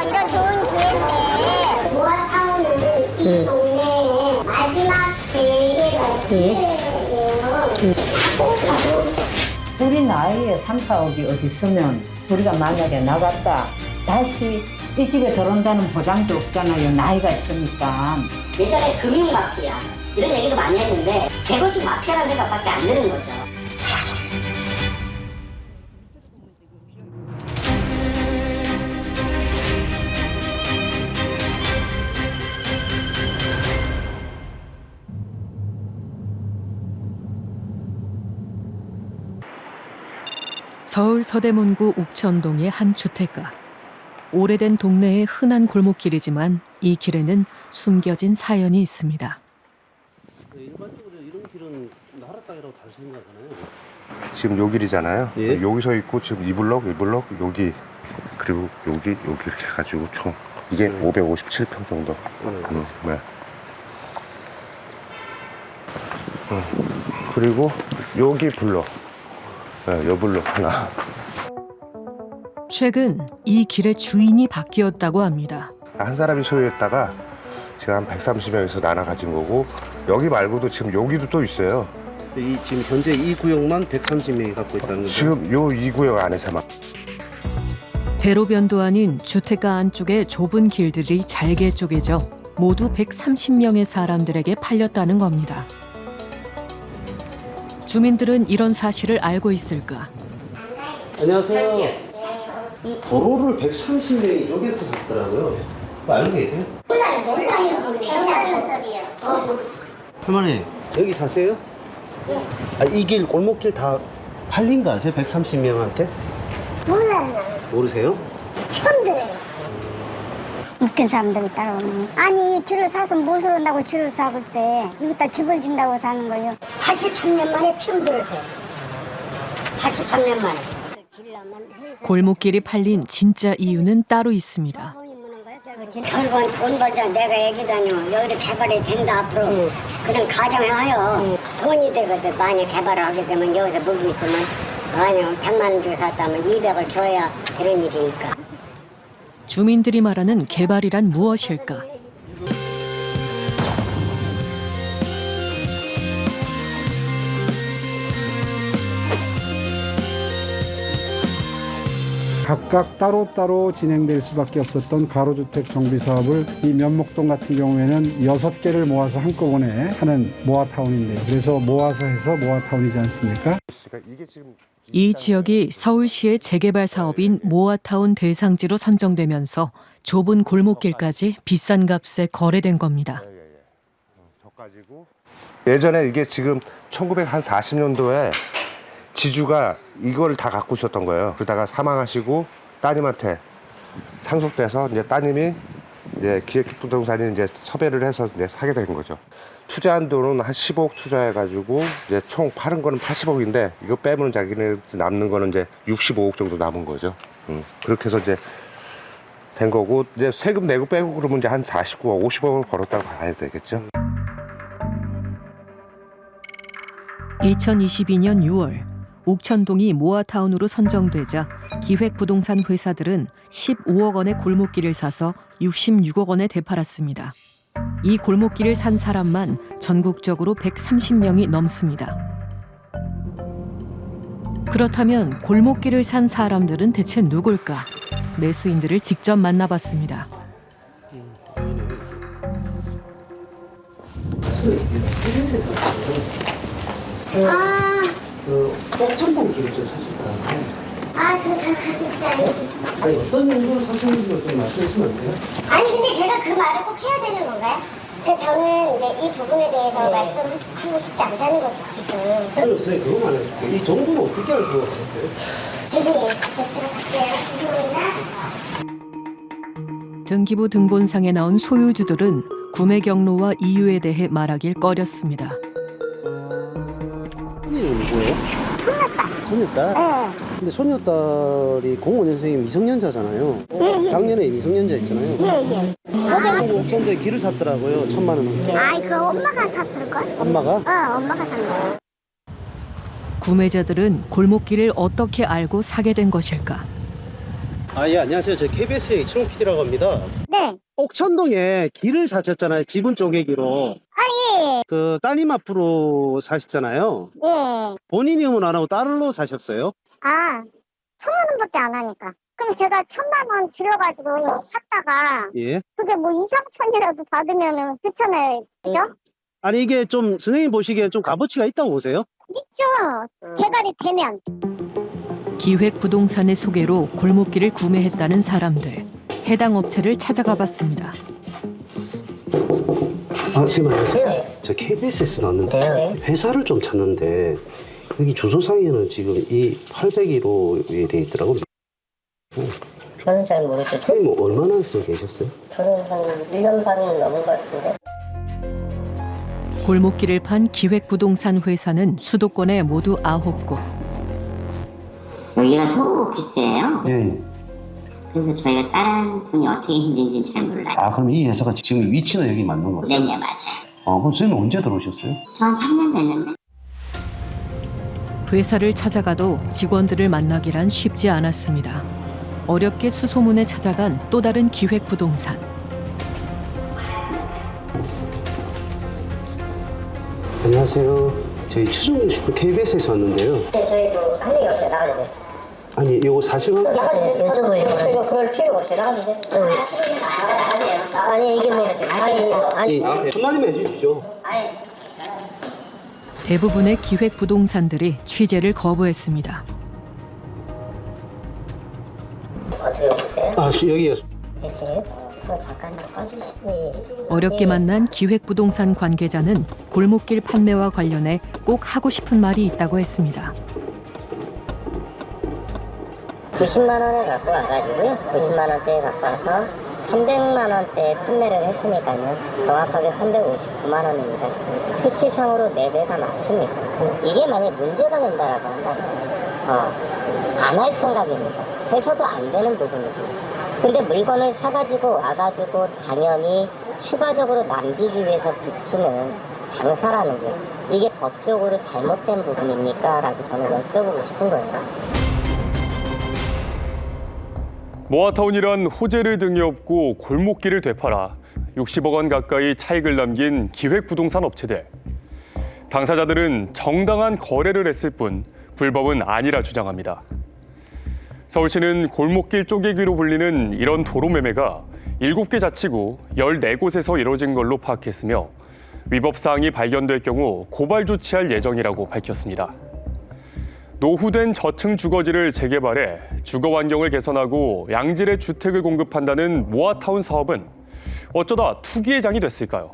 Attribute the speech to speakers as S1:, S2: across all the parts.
S1: 이런 좋은 기회인데 모아타운은 이 동네의 마지막 재개발
S2: 우리 나이에 3, 4억이 어디 있으면 우리가 만약에 나갔다 다시 이 집에 들어온다는 보장도 없잖아요. 나이가 있으니까.
S3: 예전에 금융마피아 이런 얘기도 많이 했는데 재건축 마피아라는 생각밖에 안 드는 거죠.
S4: 서울 서대문구 옥천동의 한 주택가. 오래된 동네의 흔한 골목길이지만 이 길에는 숨겨진 사연이 있습니다.
S5: 일반적으로 이런 길은 나라 땅이라고 다 생각하나요?
S6: 지금 요 길이잖아요.
S5: 예.
S6: 여기서 있고 지금 이 블럭, 여기 그리고 여기 이렇게 해가지고 총 이게 557평 정도. 네. 그리고 여기 블럭, 네, 요 블럭 하나.
S4: 최근 이 길의 주인이 바뀌었다고 합니다.
S6: 한 사람이 소유했다가 제가 한 130명에서 나눠 가진 거고 여기 말고도 지금 여기도 또 있어요.
S5: 이 지금 현재 이 구역만 130명이 갖고 있다는 거죠?
S6: 지금 요 이 구역 안에서만.
S4: 대로변도 아닌 주택가 안쪽의 좁은 길들이 잘게 쪼개져 모두 130명의 사람들에게 팔렸다는 겁니다. 주민들은 이런 사실을 알고 있을까?
S5: 안녕하세요. 이 도로를 130명이 쪼개서 샀더라고요. 그거 알고 계세요?
S1: 몰라요. 백사천섭이요.
S5: 할머니 여기 사세요? 아, 이 길 골목길 다 팔린 거 아세요? 130명한테?
S1: 몰라요.
S5: 모르세요?
S1: 처음 들어요. 웃긴 사람들이 따라오면 아니 줄을 사서 무엇을 한다고 줄을 사고 있어요. 이거다 집을 준다고 사는 거예요.
S3: 83년 만에 처음 들었어요. 83년 만에.
S4: 골목길이 팔린 진짜 이유는 따로 있습니다.
S3: 결국은 돈 벌자 내가 얘기 다녀. 여기도 개발이 된다 앞으로. 그런 가정을 하여 돈이 되거든. 만약 개발을 하게 되면 여기서 물고 있으면 아니요 100만 원 주고 샀다면 200을 줘야 되는 일이니까.
S4: 주민들이 말하는 개발이란 무엇일까?
S7: 각각 따로따로 진행될 수밖에 없었던 가로주택 정비 사업을 이 면목동 같은 경우에는 6개를 모아서 한꺼번에 하는 모아타운인데요. 그래서 모아서 해서 모아타운이지 않습니까?
S6: 그러니까 이게 지금
S4: 이 지역이 서울시의 재개발 사업인 모아타운 대상지로 선정되면서 좁은 골목길까지 비싼 값에 거래된 겁니다.
S6: 저까지고 예전에 이게 지금 1940년도에 지주가 이걸 다 갖고 있었던 거예요. 그러다가 사망하시고 따님한테 상속돼서 이제 따님이 이제 기획부동산이 이제 섭외를 해서 이제 사게 된 거죠. 투자한 돈은 한 15억 투자해가지고 이제 총 파는 거는 80억인데 이거 빼면 자기네 남는 거는 이제 65억 정도 남은 거죠. 그렇게 해서 이제 된 거고 이제 세금 내고 빼고 그러면 이제 한 49억, 50억을 벌었다고 봐야 되겠죠.
S4: 2022년 6월 옥천동이 모아타운으로 선정되자 기획부동산 회사들은 15억 원의 골목길을 사서 66억 원에 되팔았습니다. 이 골목길을 산 사람만 전국적으로 130명이 넘습니다. 그렇다면 골목길을 산 사람들은 대체 누굴까? 매수인들을 직접 만나봤습니다.
S5: 옥천동 길을 좀 사셨다는데
S1: 저
S5: 아니, 어떤 용도로 사셨는지 좀 말씀해 주시면 안 돼요?
S1: 아니 근데 제가 그 말을 꼭 해야 되는 건가요? 저는 이제 이 부분에 대해서 말씀하고 싶지 않다는 거지 지금.
S5: 글쎄 그거만 해요. 이 정보를 어떻게 알고 하셨어요?
S1: 죄송해요. 제가 들어갈게요. 죄송합니다.
S4: 등기부 등본상에 나온 소유주들은 구매 경로와 이유에 대해 말하길 꺼렸습니다.
S5: 손님은 누구예요?
S1: 손녀딸.
S5: 손녀딸?
S1: 네.
S5: 근데 손녀딸이 공무원선생님 미성년자잖아요.
S1: 예.
S5: 작년에 미성년자 있잖아요.
S1: 예예.
S5: 옥천도에 길을 샀더라고요. 1,000만 원.
S1: 아이 그 엄마가 샀을걸?
S5: 엄마가?
S1: 엄마가 산 거야.
S4: 구매자들은 골목길을 어떻게 알고 사게 된 것일까?
S5: 아, 예, 안녕하세요. 저 KBS의 이충 PD라고 합니다.
S1: 네.
S5: 옥천동에 길을 사셨잖아요. 지분 쪼개기로.
S1: 예.
S5: 그 따님 앞으로 사셨잖아요.
S1: 예.
S5: 본인 이름은 안 하고 딸로 사셨어요?
S1: 아, 1,000만 원밖에 안 하니까. 그럼 제가 1,000만 원 들여가지고 샀다가
S5: 예.
S1: 그게 뭐 2, 3천이라도 받으면은 그렇잖아요. 그죠?
S5: 아니 이게 좀 선생님 보시기에 좀 값어치가 있다고 보세요?
S1: 있죠. 개발이 되면.
S4: 기획부동산의 소개로 골목길을 구매했다는 사람들. 해당 업체를 찾아가 봤습니다.
S5: 아, 지금 안녕하세요. 저 KBS에서 나왔는데 회사를 좀 찾는데 여기 주소상에는 지금 이 801호에 돼 있더라고요.
S3: 저는 잘 모르겠어요.
S5: 선생님 얼마나 써 계셨어요?
S3: 저는 한 1년 반 넘은 것 같은데.
S4: 골목길을 판 기획부동산 회사는 수도권에 모두 9곳.
S8: 여기가 소국 오피스예요.
S5: 예.
S8: 그래서 저희가 다른 분이 어떻게 했는지는 잘 몰라요.
S5: 아, 그럼 이 회사가 지금 위치는 여기 맞는 거죠?
S8: 네네 맞아요.
S5: 아, 그럼 선생님 언제 들어오셨어요?
S8: 저 한 3년 됐는데.
S4: 회사를 찾아가도 직원들을 만나기란 쉽지 않았습니다. 어렵게 수소문에 찾아간 또 다른 기획부동산.
S5: 안녕하세요. 저희 추정 슈퍼 KBS에서 왔는데요.
S3: 네, 저희도 할 얘기 없어요. 나가주세요.
S5: 아니, 이거 사실은
S3: 나가주세요. 요즘은 이거 그럴 필요가 없어요. 나가주세요. 아니 이게 뭐 아니
S5: 한마디만 해주십시오.
S4: 대부분의 기획부동산들이 취재를 거부했습니다.
S3: 어떻게 오셨어요?
S5: 아, 여기요.
S3: 제시요? 그거 잠깐 꺼주시니.
S4: 어렵게 만난 기획부동산 관계자는 골목길 판매와 관련해 꼭 하고 싶은 말이 있다고 했습니다.
S3: 90만 원을 갖고 와가지고요. 90만 원대에 갖고 와서 300만 원대 판매를 했으니까요. 정확하게 359만 원입니다. 수치상으로 4배가 맞습니다. 이게 만약 문제가 된다라고 한다면 안 할 생각입니다. 해서도 안 되는 부분이고. 근데 물건을 사가지고 와가지고 당연히 추가적으로 남기기 위해서 붙이는 장사라는 게 이게 법적으로 잘못된 부분입니까? 라고 저는 여쭤보고 싶은 거예요.
S9: 모아타운이란 호재를 등에 업고 골목길을 되팔아 60억 원 가까이 차익을 남긴 기획부동산 업체들. 당사자들은 정당한 거래를 했을 뿐 불법은 아니라 주장합니다. 서울시는 골목길 쪼개기로 불리는 이런 도로 매매가 7개 자치구 14곳에서 이뤄진 걸로 파악했으며 위법 사항이 발견될 경우 고발 조치할 예정이라고 밝혔습니다. 노후된 저층 주거지를 재개발해 주거 환경을 개선하고 양질의 주택을 공급한다는 모아타운 사업은 어쩌다 투기의 장이 됐을까요?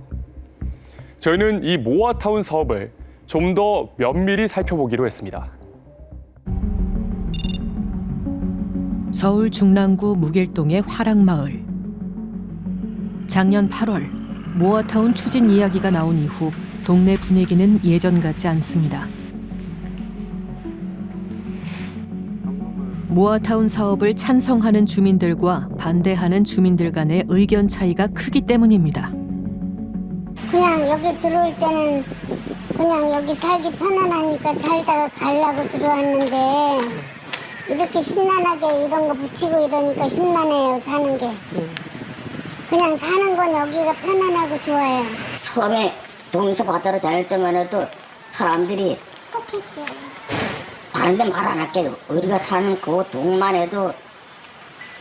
S9: 저희는 이 모아타운 사업을 좀 더 면밀히 살펴보기로 했습니다.
S4: 서울 중랑구 무길동의 화랑마을. 작년 8월 모아타운 추진 이야기가 나온 이후 동네 분위기는 예전 같지 않습니다. 모아타운 사업을 찬성하는 주민들과 반대하는 주민들 간의 의견 차이가 크기 때문입니다.
S1: 그냥 여기 들어올 때는 그냥 여기 살기 편안하니까 살다가 가려고 들어왔는데 이렇게 심란하게 이런 거 붙이고 이러니까 심란해요, 사는 게. 그냥 사는 건 여기가 편안하고 좋아요.
S3: 처음에 동에서 바다로 다닐 때만 해도 사람들이
S1: 똑같죠.
S3: 다른데 말 안 할게요. 우리가 사는 그 동만 해도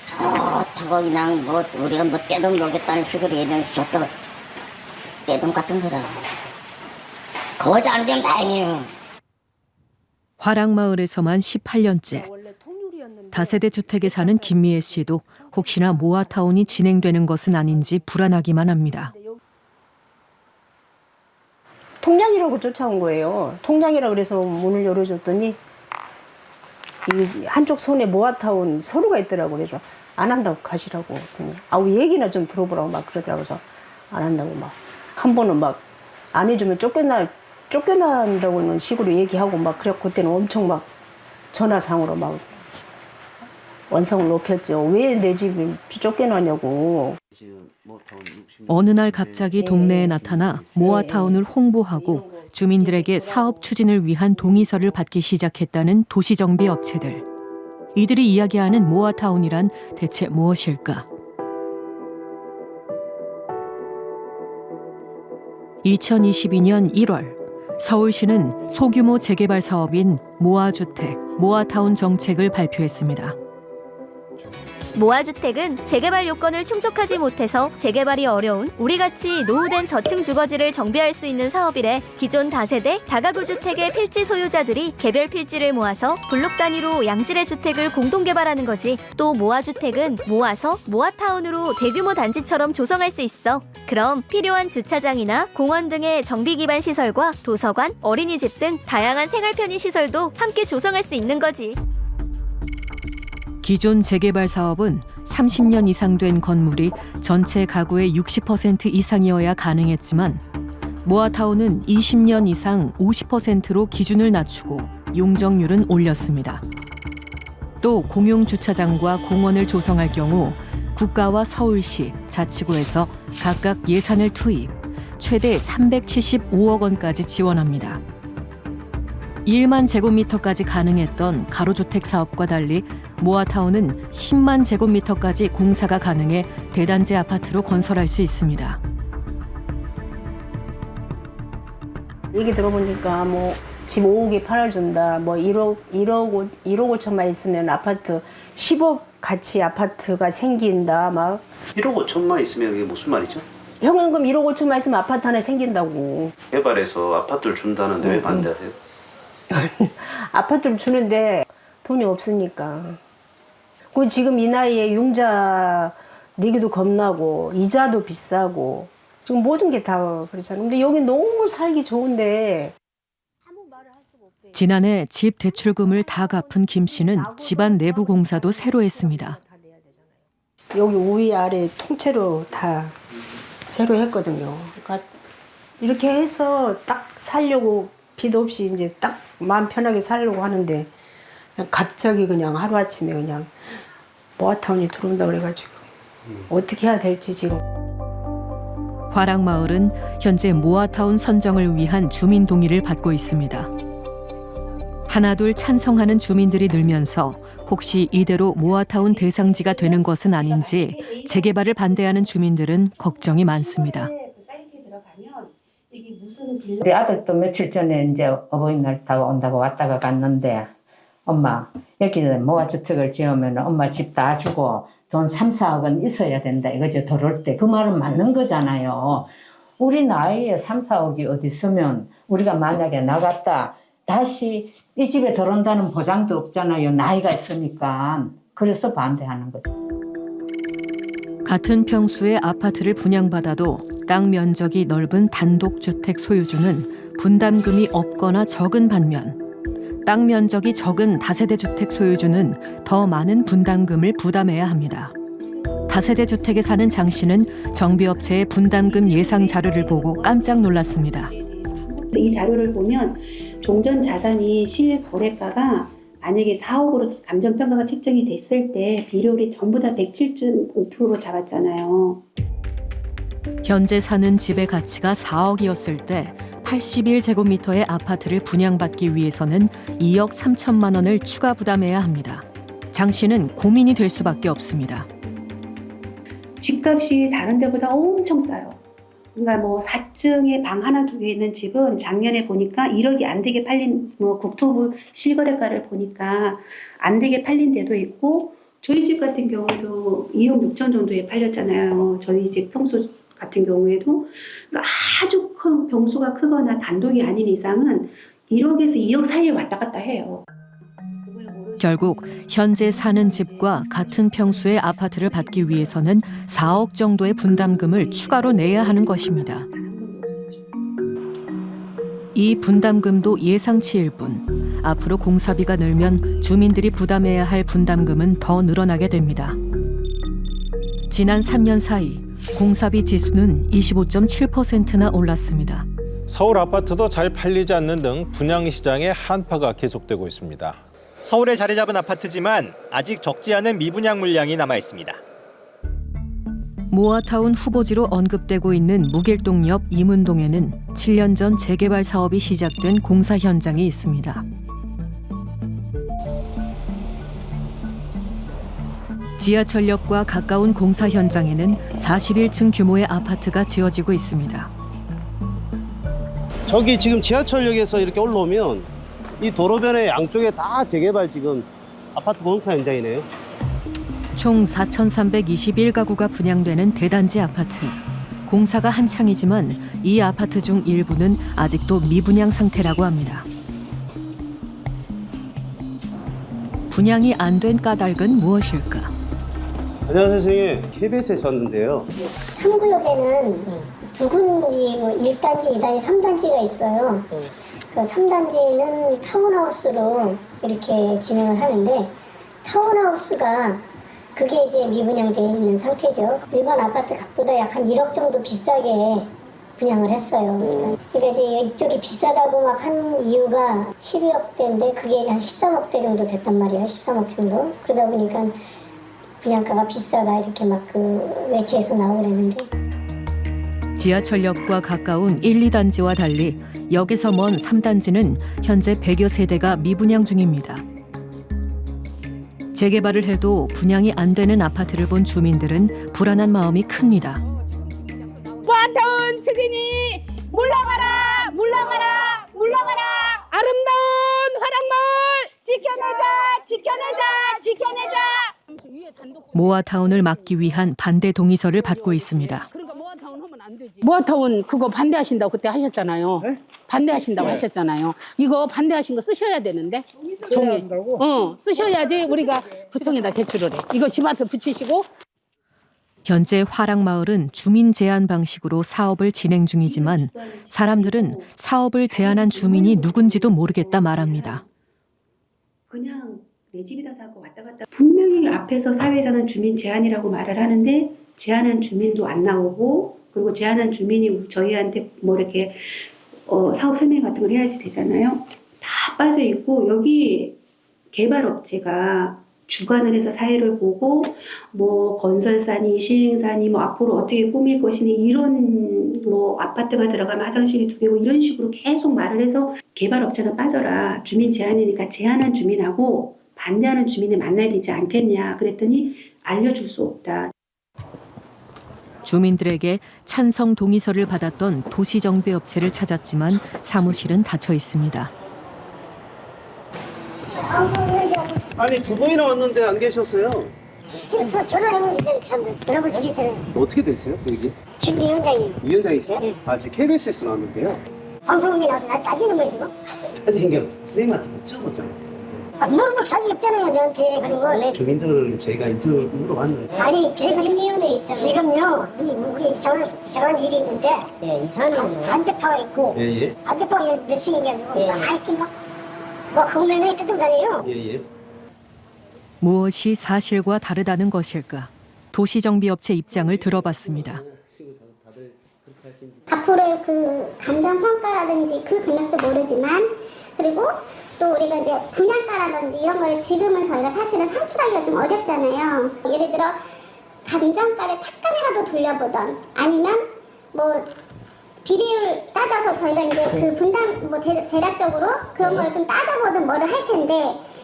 S3: 좋다고 그냥 뭐 우리가 뭐 떼돈 벌겠다는 식으로 얘기해서 좋다고 떼돈 같은 거다. 거저 안 되면 다행이에요.
S4: 화랑마을에서만 18년째. 다세대 주택에 사는 김미애 씨도 혹시나 모아타운이 진행되는 것은 아닌지 불안하기만 합니다.
S10: 통장이라고 쫓아온 거예요. 통장이라고 그래서 문을 열어줬더니 이 한쪽 손에 모아타운 서류가 있더라고. 그래서 안 한다고 가시라고. 아우 얘기나 좀 들어보라고 막 그러더라고. 그래서 안 한다고 막 한 번은 막 안 해주면 쫓겨난다고는 식으로 얘기하고 막 그래. 그때는 엄청 막 전화상으로 막 원성을 높였죠. 왜 내 집이 쫓겨나냐고.
S4: 어느 날 갑자기 동네에 나타나 모아타운을 홍보하고 주민들에게 사업 추진을 위한 동의서를 받기 시작했다는 도시정비 업체들. 이들이 이야기하는 모아타운이란 대체 무엇일까? 2022년 1월 서울시는 소규모 재개발 사업인 모아주택, 모아타운 정책을 발표했습니다.
S11: 모아주택은 재개발 요건을 충족하지 못해서 재개발이 어려운 우리같이 노후된 저층 주거지를 정비할 수 있는 사업이래. 기존 다세대, 다가구 주택의 필지 소유자들이 개별 필지를 모아서 블록 단위로 양질의 주택을 공동 개발하는 거지. 또 모아주택은 모아서 모아타운으로 대규모 단지처럼 조성할 수 있어. 그럼 필요한 주차장이나 공원 등의 정비 기반 시설과 도서관, 어린이집 등 다양한 생활 편의 시설도 함께 조성할 수 있는 거지.
S4: 기존 재개발 사업은 30년 이상 된 건물이 전체 가구의 60% 이상이어야 가능했지만 모아타운은 20년 이상 50%로 기준을 낮추고 용적률은 올렸습니다. 또 공용 주차장과 공원을 조성할 경우 국가와 서울시, 자치구에서 각각 예산을 투입, 최대 375억 원까지 지원합니다. 1만 제곱미터까지 가능했던 가로주택 사업과 달리 모아타운은 10만 제곱미터까지 공사가 가능해 대단지 아파트로 건설할 수 있습니다.
S10: 얘기 들어보니까 뭐 집 5억에 팔아준다, 뭐 1억 5천만 있으면 아파트 10억 가치 아파트가 생긴다, 막
S5: 1억 5천만 있으면 이게 무슨 말이죠?
S10: 현금금 1억 5천만 있으면 아파트 하나 생긴다고.
S5: 개발해서 아파트를 준다는데 왜 반대하세요?
S10: 아파트를 주는데 돈이 없으니까. 그 지금 이 나이에 융자 내기도 겁나고 이자도 비싸고 지금 모든 게 다 그렇잖아요. 근데 여기 너무 살기 좋은데.
S4: 지난해 집 대출금을 다 갚은 김 씨는 집안 내부 공사도 새로 했습니다.
S10: 여기 위 아래 통째로 다 새로 했거든요. 그러니까 이렇게 해서 딱 살려고 빚 없이 이제 딱 마음 편하게 살려고 하는데 그냥 갑자기 그냥 하루아침에 그냥 모아타운이 들어온다 그래가지고 어떻게 해야 될지 지금.
S4: 화랑마을은 현재 모아타운 선정을 위한 주민 동의를 받고 있습니다. 하나둘 찬성하는 주민들이 늘면서 혹시 이대로 모아타운 대상지가 되는 것은 아닌지 재개발을 반대하는 주민들은 걱정이 많습니다.
S2: 우리 아들도 며칠 전에 이제 어버이날 타고 온다고 왔다가 갔는데 엄마 여기 모아주택을 지으면 엄마 집 다 주고 돈 3, 4억은 있어야 된다 이거죠. 들어올 때 그 말은 맞는 거잖아요. 우리 나이에 3, 4억이 어디 있으면 우리가 만약에 나갔다 다시 이 집에 들어온다는 보장도 없잖아요. 나이가 있으니까. 그래서 반대하는 거죠.
S4: 같은 평수의 아파트를 분양받아도 땅 면적이 넓은 단독주택 소유주는 분담금이 없거나 적은 반면 땅 면적이 적은 다세대 주택 소유주는 더 많은 분담금을 부담해야 합니다. 다세대 주택에 사는 장 씨는 정비업체의 분담금 예상 자료를 보고 깜짝 놀랐습니다.
S12: 이 자료를 보면 종전 자산이 실거래가가 만약에 4억으로 감정평가가 책정이 됐을 때 비율이 전부 다 107.5%로 잡았잖아요.
S4: 현재 사는 집의 가치가 4억이었을 때 81제곱미터의 아파트를 분양받기 위해서는 2억 3천만 원을 추가 부담해야 합니다. 장 씨는 고민이 될 수밖에 없습니다.
S12: 집값이 다른 데보다 엄청 싸요. 그러니까 뭐 4층에 방 하나 두 개 있는 집은 작년에 보니까 1억이 안 되게 팔린 뭐 국토부 실거래가를 보니까 안 되게 팔린 데도 있고 저희 집 같은 경우도 2억 6천 정도에 팔렸잖아요. 저희 집 평수 같은 경우에도 그러니까 아주 큰 평수가 크거나 단독이 아닌 이상은 1억에서 2억 사이에 왔다 갔다 해요.
S4: 결국 현재 사는 집과 같은 평수의 아파트를 받기 위해서는 4억 정도의 분담금을 추가로 내야 하는 것입니다. 이 분담금도 예상치일 뿐 앞으로 공사비가 늘면 주민들이 부담해야 할 분담금은 더 늘어나게 됩니다. 지난 3년 사이 공사비 지수는 25.7%나 올랐습니다.
S13: 서울 아파트도 잘 팔리지 않는 등 분양시장의 한파가 계속되고 있습니다.
S14: 서울에 자리 잡은 아파트지만 아직 적지 않은 미분양 물량이 남아 있습니다.
S4: 모아타운 후보지로 언급되고 있는 무길동 옆 이문동에는 7년 전 재개발 사업이 시작된 공사 현장이 있습니다. 지하철역과 가까운 공사 현장에는 41층 규모의 아파트가 지어지고 있습니다.
S5: 저기 지금 지하철역에서 이렇게 올라오면 이 도로변의 양쪽에 다 재개발 지금 아파트 공사 현장이네요.
S4: 총 4,321가구가 분양되는 대단지 아파트. 공사가 한창이지만 이 아파트 중 일부는 아직도 미분양 상태라고 합니다. 분양이 안 된 까닭은 무엇일까?
S5: 안녕하세요, 선생님. KBS에서 왔는데요.
S1: 참구역에는 두 군이 뭐 1단지, 2단지, 3단지가 있어요. 그 3단지는 타운하우스로 이렇게 진행을 하는데 타운하우스가 그게 이제 미분양되어 있는 상태죠. 일반 아파트 값보다 약 한 1억 정도 비싸게 분양을 했어요. 그러니까 이제 이쪽이 비싸다고 막 한 이유가 12억대인데 그게 한 13억대 정도 됐단 말이에요. 13억 정도. 그러다 보니까 분양가가 비싸다 이렇게 막 그 외치에서 나오려는데.
S4: 지하철역과 가까운 1, 2단지와 달리 역에서 먼 3단지는 현재 100여 세대가 미분양 중입니다. 재개발을 해도 분양이 안 되는 아파트를 본 주민들은 불안한 마음이 큽니다.
S15: 모아타운 승인이 물러가라 물러가라 물러가라 아름다운 화랑마을 지켜내자 지켜내자 지켜내자.
S4: 모아타운을 막기 위한 반대 동의서를 받고 있습니다.
S15: 모아타운 그거 반대하신다고 그때 하셨잖아요. 네? 반대하신다고 하셨잖아요. 이거 반대하신 거 쓰셔야 되는데 종이. 쓰셔야지 우리가 구청에다 제출을 해. 이거 집 앞에 붙이시고.
S4: 현재 화랑마을은 주민 제한 방식으로 사업을 진행 중이지만 사람들은 사업을 제안한 주민이 누군지도 모르겠다 말합니다.
S12: 그냥 내 집이다 자고 왔다 갔다. 분명히 앞에서 사회자는 주민 제한이라고 말을 하는데 제한한 주민도 안 나오고 그리고 제한한 주민이 저희한테 뭐 이렇게 사업 설명 같은 걸 해야지 되잖아요. 다 빠져 있고 여기 개발업체가 주관을 해서 사회를 보고 뭐 건설사니 시행사니 뭐 앞으로 어떻게 꾸밀 것이니 이런 뭐 아파트가 들어가면 화장실이 2개고 이런 식으로 계속 말을 해서 개발업체는 빠져라. 주민 제한이니까 제한한 주민하고 반대하는 주민을 만나야 되지 않겠냐. 그랬더니 알려줄 수 없다.
S4: 주민들에게 찬성 동의서를 받았던 도시정비업체를 찾았지만 사무실은 닫혀 있습니다.
S5: 아니 두 분이나 왔는데 안 계셨어요?
S1: 전화해보면 전화번호 저기 있잖아요.
S5: 어떻게 되세요, 여기?
S1: 준비위원장이.
S5: 위원장이세요?
S1: 네.
S5: 아, 제 KBS에서 나왔는데요.
S1: 방송국에 나와서 나 따지는 거지 뭐.
S5: 사실 이게 선생님한테 여쭤보잖아요.
S1: 물어볼 자격이 없잖아요 너한테. 그리고
S5: 주민들을 저희가 인터뷰 물어봤는데.
S1: 아니 개발위원회 있잖아요. 지금요 우리 이상한 일이 있는데 이상한 반대파가 있고
S5: 예예.
S1: 반대파가 몇 층이 가지고 이렇게 막 흑면에 뜯어다녀요.
S5: 예예.
S4: 무엇이 사실과 다르다는 것일까? 도시정비업체 입장을 들어봤습니다.
S16: 앞으로의 그 감정평가라든지 그 금액도 모르지만 그리고 또 우리가 이제 분양가라든지 이런 걸 지금은 저희가 사실은 산출하기가 좀 어렵잖아요. 예를 들어 감정가를 탁감이라도 돌려보던 아니면 뭐 비례율 따져서 저희가 이제 그 분담 뭐 대략적으로 그런 거를 좀 따져보든 뭐를 할 텐데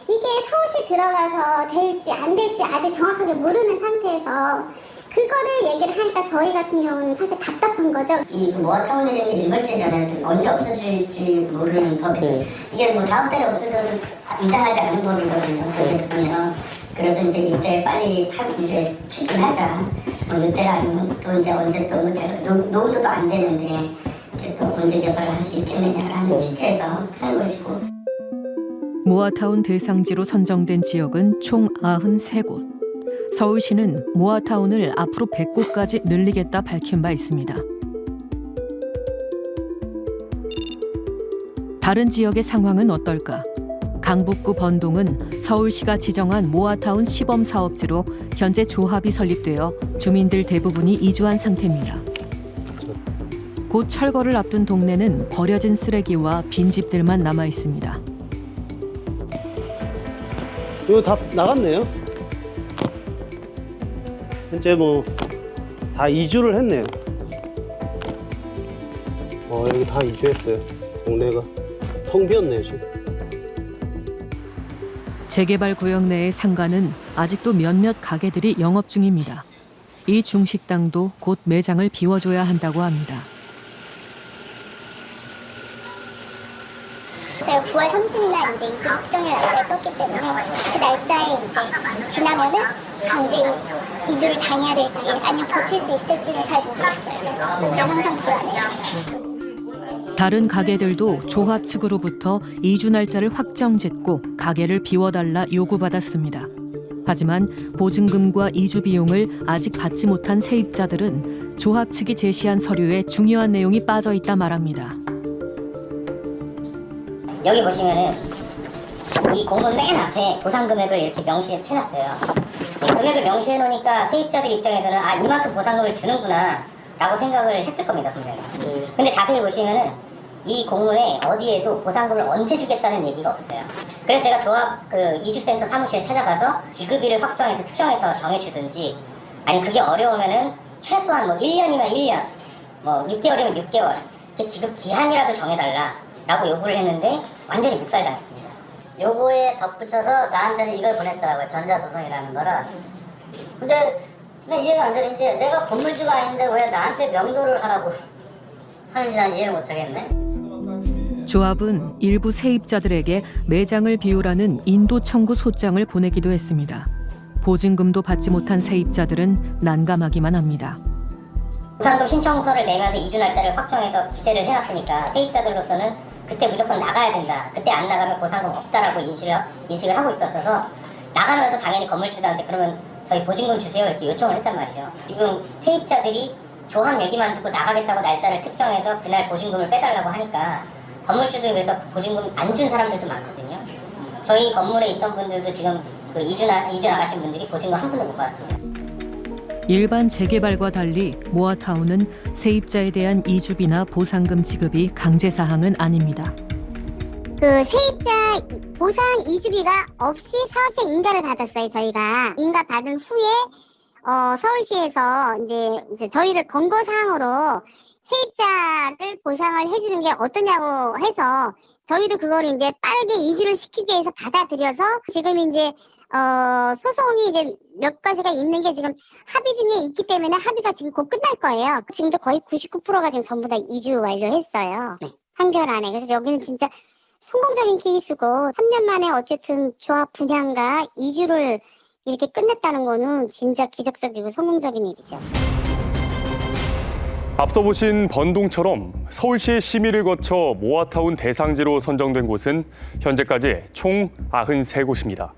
S16: 이게 서울시 들어가서 될지 안 될지 아직 정확하게 모르는 상태에서 그거를 얘기를 하니까 저희 같은 경우는 사실 답답한 거죠.
S3: 이 모아타운이라는 일벌제잖아요. 언제 없어질지 모르는 법이. 이게 뭐 다음 달에 없어져도 이상하지 않은 법이거든요. 어떻게 보면. 그래서 이제 이때 빨리 하고 이제 추진하자. 뭐 이때 아니면 또 이제 언제 또 노후도 안 되는데 이제 또 언제 개발을 할 수 있겠느냐라는 시대에서 하는 것이고.
S4: 모아타운 대상지로 선정된 지역은 총 93곳. 서울시는 모아타운을 앞으로 100곳까지 늘리겠다 밝힌 바 있습니다. 다른 지역의 상황은 어떨까? 강북구 번동은 서울시가 지정한 모아타운 시범사업지로 현재 조합이 설립되어 주민들 대부분이 이주한 상태입니다. 곧 철거를 앞둔 동네는 버려진 쓰레기와 빈집들만 남아 있습니다.
S5: 이거 다 나갔네요. 현재 뭐 다 이주를 했네요. 여기 다 이주했어요. 동네가 텅 비었네요 지금.
S4: 재개발 구역 내의 상가는 아직도 몇몇 가게들이 영업 중입니다. 이 중식당도 곧 매장을 비워줘야 한다고 합니다.
S16: 제가 9월 30일 날 이제 이주 확정일 날짜를 썼기 때문에 그 날짜에 이제 지나면은 강제 이주를 당해야 될지 아니면 버틸 수 있을지를 잘 모르겠어요. 그래서 항상 불안해요.
S4: 다른 가게들도 조합 측으로부터 이주 날짜를 확정짓고 가게를 비워달라 요구받았습니다. 하지만 보증금과 이주 비용을 아직 받지 못한 세입자들은 조합 측이 제시한 서류에 중요한 내용이 빠져 있다 말합니다.
S3: 여기 보시면은 이 공문 맨 앞에 보상 금액을 이렇게 명시해 놨어요. 이 금액을 명시해 놓으니까 세입자들 입장에서는 아, 이만큼 보상금을 주는구나 라고 생각을 했을 겁니다, 분명히. 근데 자세히 보시면은 이 공문에 어디에도 보상금을 언제 주겠다는 얘기가 없어요. 그래서 제가 조합 이주센터 사무실에 찾아가서 지급일을 확정해서 특정해서 정해주든지, 아니면 그게 어려우면은 최소한 뭐 1년이면 1년, 뭐 6개월이면 6개월 이렇게 지급 기한이라도 정해달라 라고 요구를 했는데 완전히 묵살당했습니다. 요거에 덧붙여서 나한테는 이걸 보냈더라고요. 전자소송이라는 거라. 근데 이해가 안 되는 게 내가 건물주가 아닌데 왜 나한테 명도를 하라고 하는지 난 이해를 못하겠네.
S4: 조합은 일부 세입자들에게 매장을 비우라는 인도 청구 소장을 보내기도 했습니다. 보증금도 받지 못한 세입자들은 난감하기만 합니다.
S3: 보상금 신청서를 내면서 이주 날짜를 확정해서 기재를 해놨으니까 세입자들로서는 그때 무조건 나가야 된다. 그때 안 나가면 보상금 없다라고 인식을 하고 있었어서 나가면서 당연히 건물주들한테 그러면 저희 보증금 주세요 이렇게 요청을 했단 말이죠. 지금 세입자들이 조합 얘기만 듣고 나가겠다고 날짜를 특정해서 그날 보증금을 빼달라고 하니까 건물주들 그래서 보증금 안 준 사람들도 많거든요. 저희 건물에 있던 분들도 지금 그 이주 나가신 분들이 보증금 한 푼도 못 받았습니다.
S4: 일반 재개발과 달리 모아타운은 세입자에 대한 이주비나 보상금 지급이 강제 사항은 아닙니다.
S16: 그 세입자 보상 이주비가 없이 사업자 인가를 받았어요. 저희가 인가 받은 후에 서울시에서 이제 저희를 권고 사항으로 세입자를 보상을 해주는 게 어떠냐고 해서 저희도 그걸 이제 빠르게 이주를 시키기 위해서 받아들여서 지금 이제 소송이 이제 몇 가지가 있는 게 지금 합의 중에 있기 때문에 합의가 지금 곧 끝날 거예요. 지금도 거의 99%가 지금 전부 다 이주 완료했어요. 네. 3개월 안에. 그래서 여기는 진짜 성공적인 케이스고 3년 만에 어쨌든 조합 분양과 이주를 이렇게 끝냈다는 거는 진짜 기적적이고 성공적인 일이죠.
S9: 앞서 보신 번동처럼 서울시의 심의를 거쳐 모아타운 대상지로 선정된 곳은 현재까지 총 93곳입니다.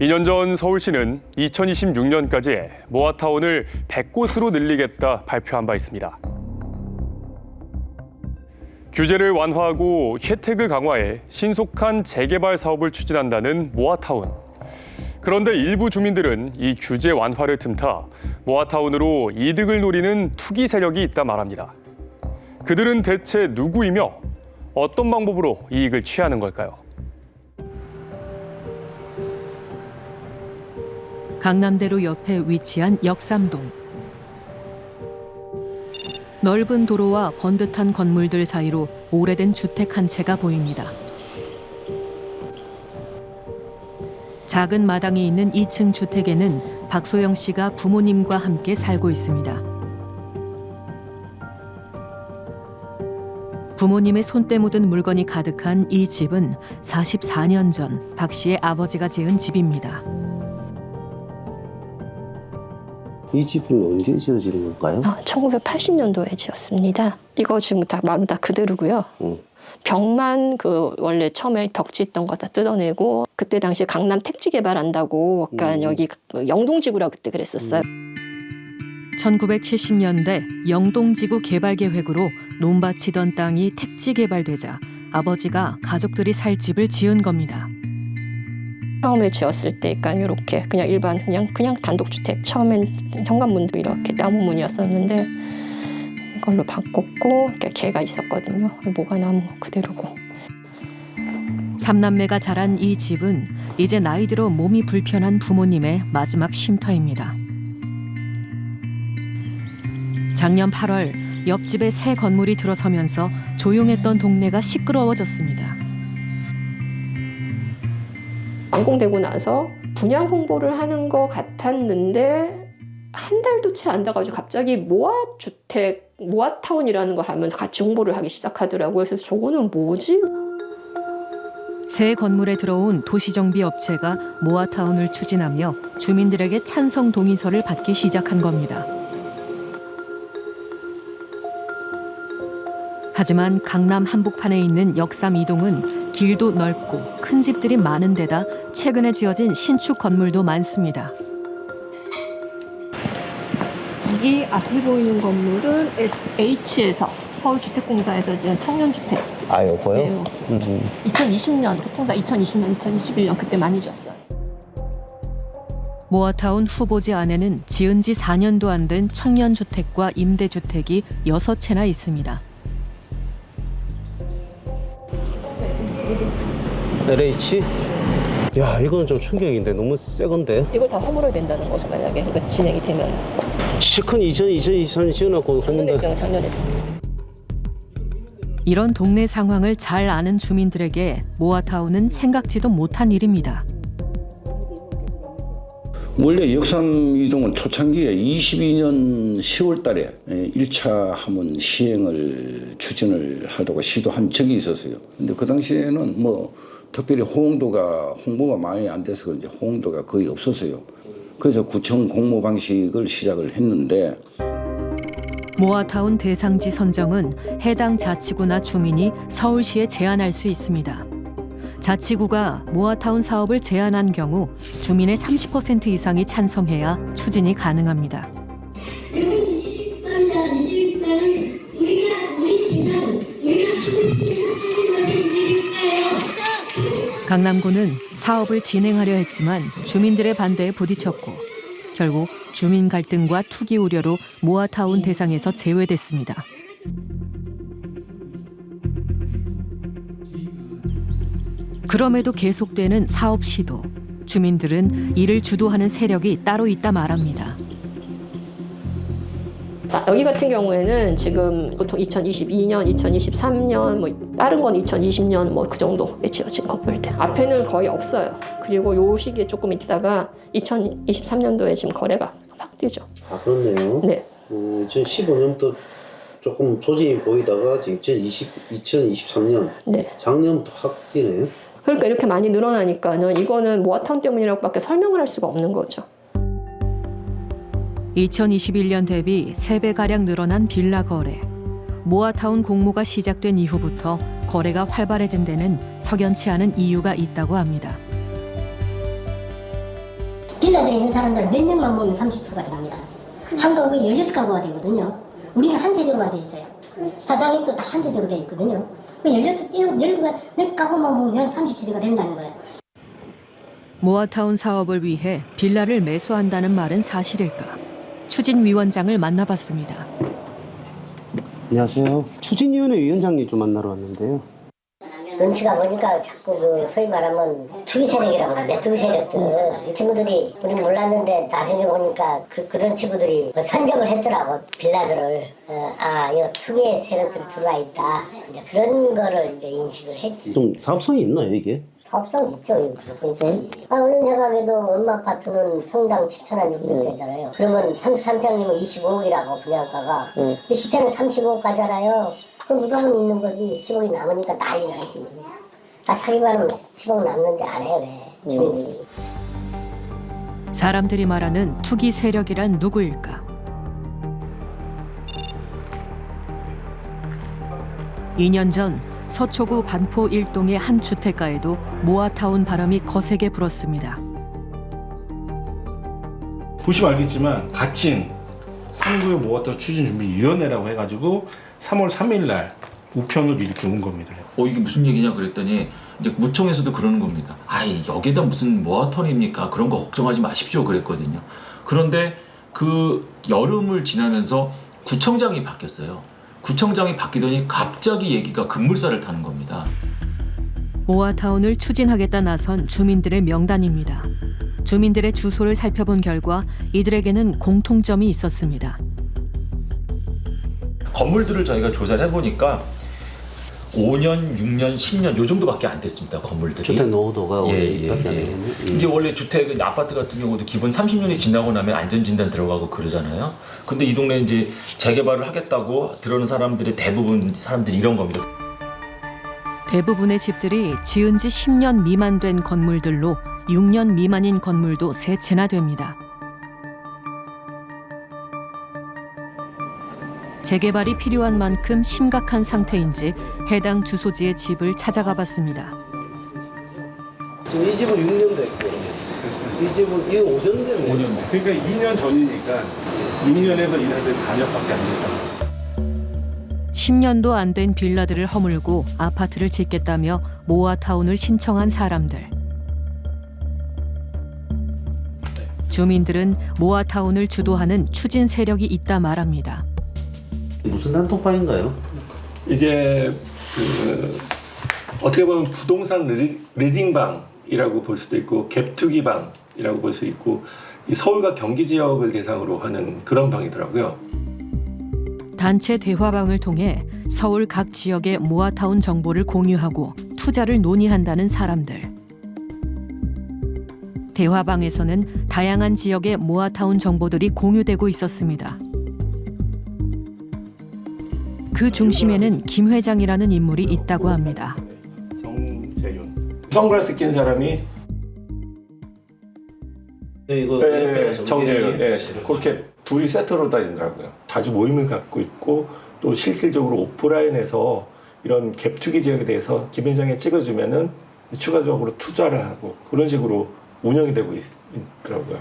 S9: 2년 전 서울시는 2026년까지 모아타운을 100곳으로 늘리겠다 발표한 바 있습니다. 규제를 완화하고 혜택을 강화해 신속한 재개발 사업을 추진한다는 모아타운. 그런데 일부 주민들은 이 규제 완화를 틈타 모아타운으로 이득을 노리는 투기 세력이 있다 말합니다. 그들은 대체 누구이며 어떤 방법으로 이익을 취하는 걸까요?
S4: 강남대로 옆에 위치한 역삼동. 넓은 도로와 번듯한 건물들 사이로 오래된 주택 한 채가 보입니다. 작은 마당이 있는 2층 주택에는 박소영 씨가 부모님과 함께 살고 있습니다. 부모님의 손때 묻은 물건이 가득한 이 집은 44년 전 박 씨의 아버지가 지은 집입니다.
S5: 이 집은 언제 지어진 걸까요?
S17: 1980년도에 지었습니다. 이거 지금 마루 다 그대로고요. 벽만 원래 처음에 벽지 있던 거 다 뜯어내고 그때 당시에 강남 택지 개발한다고 약간 여기 영동지구라 그때 그랬었어요.
S4: 1970년대 영동지구 개발 계획으로 논밭이던 땅이 택지 개발되자 아버지가 가족들이 살 집을 지은 겁니다.
S17: 처음에 지었을 때 약간 이렇게 그냥 일반 그냥 단독주택 처음엔 현관문도 이렇게 나무문이었었는데 이걸로 바꿨고 이렇게 개가 있었거든요. 뭐가 나무 그대로고.
S4: 3남매가 자란 이 집은 이제 나이 들어 몸이 불편한 부모님의 마지막 쉼터입니다. 작년 8월 옆집에 새 건물이 들어서면서 조용했던 동네가 시끄러워졌습니다.
S17: 완공되고 나서 분양 홍보를 하는 것 같았는데 한 달도 채 안 돼가지고 갑자기 모아주택, 모아타운이라는 걸 하면서 같이 홍보를 하기 시작하더라고요. 그래서 저거는 뭐지?
S4: 새 건물에 들어온 도시정비 업체가 모아타운을 추진하며 주민들에게 찬성 동의서를 받기 시작한 겁니다. 하지만 강남 한복판에 있는 역삼 2동은 길도 넓고 큰 집들이 많은 데다 최근에 지어진 신축 건물도 많습니다.
S17: 이 앞에 보이는 건물은 SH에서 서울주택공사에서 지은 청년주택.
S5: 아, 요거요?
S17: 네. 2020년, 보통 다 2020년, 2021년 그때 많이 지었어요.
S4: 모아타운 후보지 안에는 지은 지 4년도 안 된 청년주택과 임대주택이 6채나 있습니다.
S5: LH? 야, 이거는 좀 충격인데 너무 새 건데.
S17: 이걸 다 허물어야 된다는 거죠, 만약에 이거 진행이 되면.
S5: 시큰 2020년 지어놓고
S17: 작년에 작년에.
S4: 이런 동네 상황을 잘 아는 주민들에게 모아타운은 생각지도 못한 일입니다.
S18: 원래 역삼 이동은 초창기에 22년 10월 달에 1차 함은 시행을 추진을 하려고 시도한 적이 있었어요. 근데 그 당시에는 뭐 특별히 홍보가 많이 안 돼서 그런지 호응도가 거의 없었어요. 그래서 구청 공모 방식을 시작을 했는데
S4: 모아타운 대상지 선정은 해당 자치구나 주민이 서울시에 제안할 수 있습니다. 자치구가 모아타운 사업을 제안한 경우 주민의 30% 이상이 찬성해야 추진이 가능합니다. 강남구는 사업을 진행하려 했지만 주민들의 반대에 부딪혔고 결국 주민 갈등과 투기 우려로 모아타운 대상에서 제외됐습니다. 그럼에도 계속되는 사업 시도. 주민들은 이를 주도하는 세력이 따로 있다 말합니다.
S17: 여기 같은 경우에는 지금 보통 2022년, 2023년, 뭐 다른 건 2020년 뭐 그 정도에 지어진 건물들. 앞에는 거의 없어요. 그리고 요 시기에 조금 있다가 2023년도에 지금 거래가 확 뛰죠.
S5: 아, 그렇네요.
S17: 네.
S5: 2015년부터 조금 조짐이 보이다가 지금 2023년
S17: 네.
S5: 작년부터 확 뛰네요.
S17: 그러니까 이렇게 많이 늘어나니까는 이거는 모아타운 때문이라고밖에 설명을 할 수가 없는 거죠.
S4: 2021년 대비 3배가량 늘어난 빌라 거래. 모아타운 공모가 시작된 이후부터 거래가 활발해진 데는 석연치 않은 이유가 있다고 합니다.
S19: 빌라에 있는 사람들 몇 명만 모으면 30%가 됩니다. 한 가구에 16가구가 되거든요. 우리는 한 세대로만 돼 있어요. 사장님도 다 한 세대로 돼 있거든요. 17가구 몇 가구만 모으면 30세대가 된다는 거예요.
S4: 모아타운 사업을 위해 빌라를 매수한다는 말은 사실일까? 추진위원장을 만나봤습니다.
S5: 안녕하세요. 추진위원회 위원장님 좀 만나러 왔는데요.
S3: 눈치가 보니까 자꾸 그 소위 말하면 투기 세력이라고 하죠. 메뚜기 세력들. 이 친구들이 우리 몰랐는데 나중에 보니까 그런 친구들이 선정을 했더라고. 빌라들을. 이거 투기 세력들이 들어와 있다. 이제 그런 거를 이제 인식을 했지.
S5: 좀 사업성이 있나요, 이게?
S3: 사업성 있죠. 무조건 있지. 어느 생각에도 엄마 아파트는 평당 7천원 정도 되잖아요. 그러면 33평이면 25억이라고 분양가가. 근데 시세는 35억 가잖아요. 그럼 무조건 있는 거지. 10억이 남으니까 난리 나지. 사기만 하면 10억 남는데 안 해, 왜. 주민들이.
S4: 사람들이 말하는 투기 세력이란 누구일까? 2년 전 서초구 반포 1동의 한 주택가에도 모아타운 바람이 거세게 불었습니다.
S20: 보시면 알겠지만 가칭 3구의 모아타운 추진준비위원회라고 해가지고 3월 3일 날 우편을 이렇게 온 겁니다.
S21: 이게 무슨 얘기냐 그랬더니 이제 무청에서도 그러는 겁니다. 여기다 무슨 모아타운입니까? 그런 거 걱정하지 마십시오 그랬거든요. 그런데 그 여름을 지나면서 구청장이 바뀌었어요. 구청장이 바뀌더니 갑자기 얘기가 급물살을 타는 겁니다.
S4: 모아타운을 추진하겠다 나선 주민들의 명단입니다. 주민들의 주소를 살펴본 결과 이들에게는 공통점이 있었습니다.
S21: 건물들을 저희가 조사를 해보니까 5년, 6년, 10년 요 정도밖에 안 됐습니다. 건물들이.
S5: 주택 노후도가
S21: 예,
S5: 오래
S21: 예,
S5: 밖에 안
S21: 예.
S5: 되겠네.
S21: 이게 원래 주택 아파트 같은 경우도 기본 30년이 지나고 나면 안전진단 들어가고 그러잖아요. 근데 이 동네 이제 재개발을 하겠다고 들어오는 사람들이 대부분 사람들이 이런 겁니다.
S4: 대부분의 집들이 지은 지 10년 미만 된 건물들로 6년 미만인 건물도 3채나 됩니다. 재개발이 필요한 만큼 심각한 상태인지 해당 주소지의 집을 찾아가 봤습니다.
S5: 지금 이 집은 6년 됐고, 이 집은 이거 5년 됐네.
S20: 5년. 그러니까 2년 전이니까 6년에서 일하는데 4년밖에 안 됐다.
S4: 10년도 안 된 빌라들을 허물고 아파트를 짓겠다며 모아타운을 신청한 사람들. 주민들은 모아타운을 주도하는 추진 세력이 있다 말합니다.
S5: 무슨 단톡방인가요?
S20: 이게 어떻게 보면 부동산 리딩방이라고 볼 수도 있고 갭투기방이라고 볼 수 있고 이 서울과 경기 지역을 대상으로 하는 그런 방이더라고요.
S4: 단체 대화방을 통해 서울 각 지역의 모아타운 정보를 공유하고 투자를 논의한다는 사람들. 대화방에서는 다양한 지역의 모아타운 정보들이 공유되고 있었습니다. 그 중심에는 김 회장이라는 인물이 있다고 합니다.
S20: 정재윤. 선글라스 낀 사람이
S5: 이거
S20: 정재윤. 네, 그렇게 둘이 세트로 다니더라고요. 자주 모임을 갖고 있고 또 실질적으로 오프라인에서 이런 갭투기 지역에 대해서 김 회장이 찍어주면은 추가적으로 투자를 하고 그런 식으로 운영이 되고 있더라고요.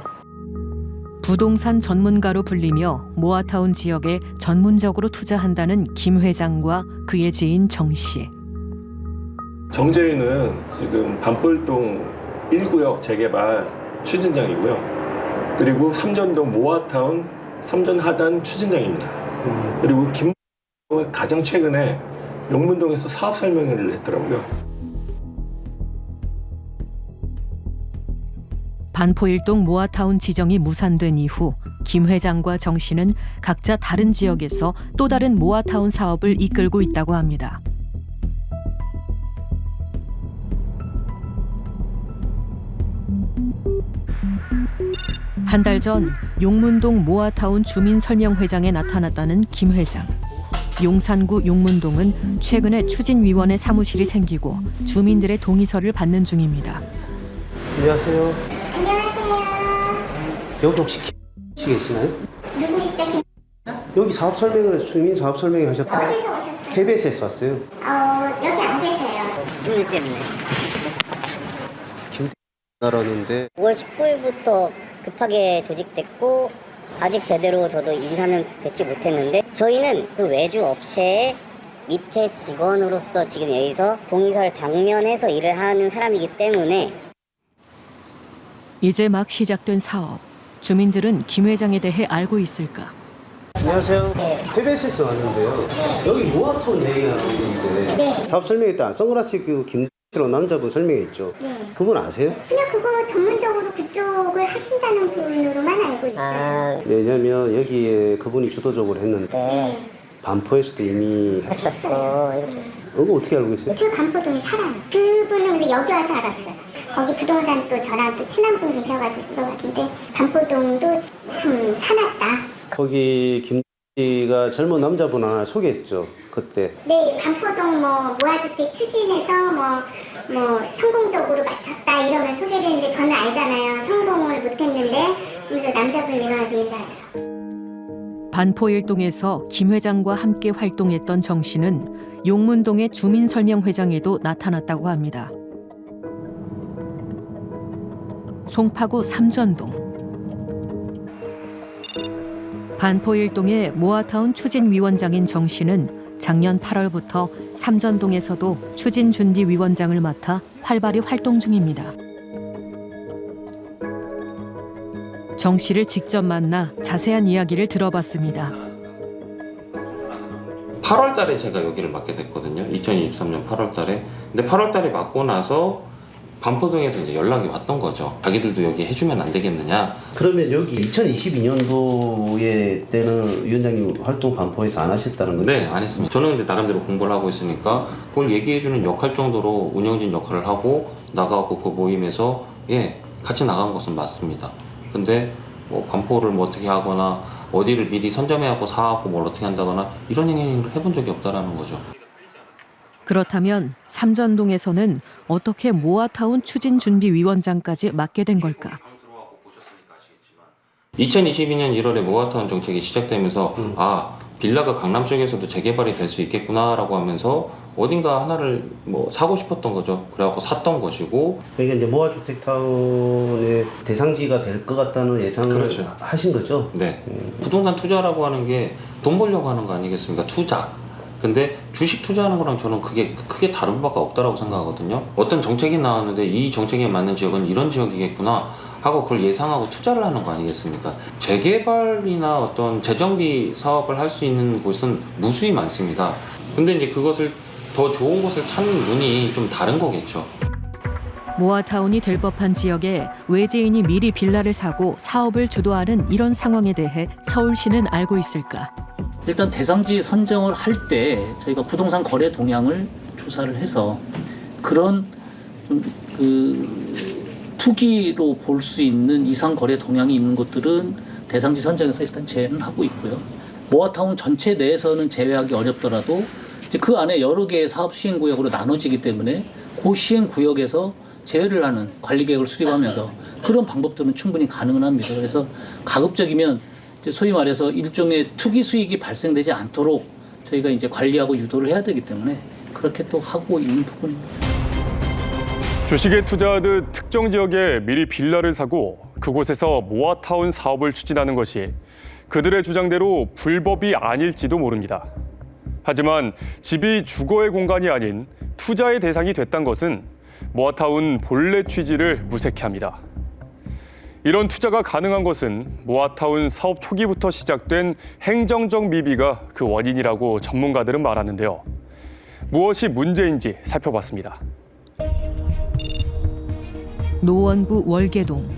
S4: 부동산 전문가로 불리며 모아타운 지역에 전문적으로 투자한다는 김 회장과 그의 지인 정 씨.
S20: 정재윤은 지금 반포일동 1구역 재개발 추진장이고요. 그리고 삼전동 모아타운 삼전 하단 추진장입니다. 그리고 김 가장 최근에 용문동에서 사업 설명회를 했더라고요.
S4: 반포일동 모아타운 지정이 무산된 이후 김 회장과 정 씨는 각자 다른 지역에서 또 다른 모아타운 사업을 이끌고 있다고 합니다. 한 달 전 용문동 모아타운 주민설명회장에 나타났다는 김 회장. 용산구 용문동은 최근에 추진위원회 사무실이 생기고 주민들의 동의서를 받는 중입니다.
S5: 안녕하세요.
S16: 안녕하세요.
S5: 여기 혹시 김씨 계시나요?
S16: 누구시죠?
S5: 여기 사업 설명을 주민 사업 설명회 하셨다.
S16: 어디서 오셨어요?
S5: KBS에서 왔어요.
S16: 여기 안 계세요.
S3: 무슨 일 때문에?
S5: 김나라는데
S3: 5월 19일부터 급하게 조직됐고 아직 제대로 저도 인사는 뵙지 못했는데 저희는 그 외주 업체의 밑에 직원으로서 지금 여기서 동의서를 당면해서 일을 하는 사람이기 때문에
S4: 이제 막 시작된 사업. 주민들은 김 회장에 대해 알고 있을까?
S5: 안녕하세요. KBS에서 왔는데요. 여기 모아타운 얘기하는 건데 사업 설명회 때 선글라스 끼고 김씨로 남자분 설명했죠. 그분 아세요?
S16: 그냥 그거 전문적으로 그쪽을 하신다는 분으로만 알고 있어요.
S5: 왜냐면 여기에 그분이 주도적으로 했는데 반포에서도 이미
S3: 했었어.
S5: 이거 어떻게 알고 계세요?
S16: 저 반포동에 살아요. 그분은 근데 여기 와서 알았어요. 거기 부동산 또 저랑 또 친한 분 계셔가지고 물어봤는데 반포동도 좀 사놨다.
S5: 거기 김씨가 젊은 남자분 하나 소개했죠 그때.
S16: 네, 반포동 뭐 무아주택 추진해서 뭐 성공적으로 마쳤다 이러면 소개를 했는데 저는 알잖아요. 성공을 못했는데 그래서 남자분이 일어나서 인사하더라고요.
S4: 반포일동에서 김 회장과 함께 활동했던 정 씨는 용문동의 주민설명회장에도 나타났다고 합니다. 송파구 삼전동. 반포일동의 모아타운 추진위원장인 정 씨는 작년 8월부터 삼전동에서도 추진준비위원장을 맡아 활발히 활동 중입니다. 정 씨를 직접 만나 자세한 이야기를 들어봤습니다.
S7: 8월 달에 제가 여기를 맡게 됐거든요. 2023년 8월 달에. 근데 8월 달에 맡고 나서 반포동에서 이제 연락이 왔던 거죠. 자기들도 여기 해주면 안 되겠느냐.
S5: 그러면 여기 2022년도에 때는 위원장님 활동 반포에서 안 하셨다는 거죠?
S7: 네, 안 했습니다. 저는 근데 나름대로 공부를 하고 있으니까 그걸 얘기해주는 역할 정도로 운영진 역할을 하고 나가고 그 모임에서 같이 나간 것은 맞습니다. 근데 뭐 반포를 뭐 어떻게 하거나 어디를 미리 선점해갖고 사갖고 뭘 어떻게 한다거나 이런 행위를 해본 적이 없다라는 거죠.
S4: 그렇다면 삼전동에서는 어떻게 모아타운 추진준비위원장까지 맡게 된 걸까?
S7: 2022년 1월에 모아타운 정책이 시작되면서 빌라가 강남 쪽에서도 재개발이 될 수 있겠구나라고 하면서 어딘가 하나를 뭐 사고 싶었던 거죠. 그래갖고 샀던 것이고.
S5: 그러니까 이제 모아주택타운의 대상지가 될 것 같다는 예상을
S7: 그렇죠.
S5: 하신 거죠?
S7: 네. 부동산 투자라고 하는 게 돈 벌려고 하는 거 아니겠습니까? 투자. 근데 주식 투자하는 거랑 저는 그게 크게 다른 바가 없다라고 생각하거든요. 어떤 정책이 나왔는데 이 정책에 맞는 지역은 이런 지역이겠구나 하고 그걸 예상하고 투자를 하는 거 아니겠습니까? 재개발이나 어떤 재정비 사업을 할 수 있는 곳은 무수히 많습니다. 근데 이제 그것을 더 좋은 곳을 찾는 눈이 좀 다른 거겠죠.
S4: 모아타운이 될 법한 지역에 외지인이 미리 빌라를 사고 사업을 주도하는 이런 상황에 대해 서울시는 알고 있을까?
S22: 일단 대상지 선정을 할 때 저희가 부동산 거래 동향을 조사를 해서 그런 투기로 볼 수 있는 이상 거래 동향이 있는 곳들은 대상지 선정에서 일단 제외는 하고 있고요. 모아타운 전체 내에서는 제외하기 어렵더라도 이제 그 안에 여러 개의 사업 시행 구역으로 나눠지기 때문에 그 시행 구역에서 제외를 하는 관리 계획을 수립하면서 그런 방법들은 충분히 가능은 합니다. 그래서 가급적이면 이제 소위 말해서 일종의 투기 수익이 발생되지 않도록 저희가 이제 관리하고 유도를 해야 되기 때문에 그렇게 또 하고 있는 부분입니다.
S9: 주식에 투자하듯 특정 지역에 미리 빌라를 사고 그곳에서 모아타운 사업을 추진하는 것이 그들의 주장대로 불법이 아닐지도 모릅니다. 하지만 집이 주거의 공간이 아닌 투자의 대상이 됐단 것은 모아타운 본래 취지를 무색해 합니다. 이런 투자가 가능한 것은 모아타운 사업 초기부터 시작된 행정적 미비가 그 원인이라고 전문가들은 말하는데요. 무엇이 문제인지 살펴봤습니다.
S4: 노원구 월계동.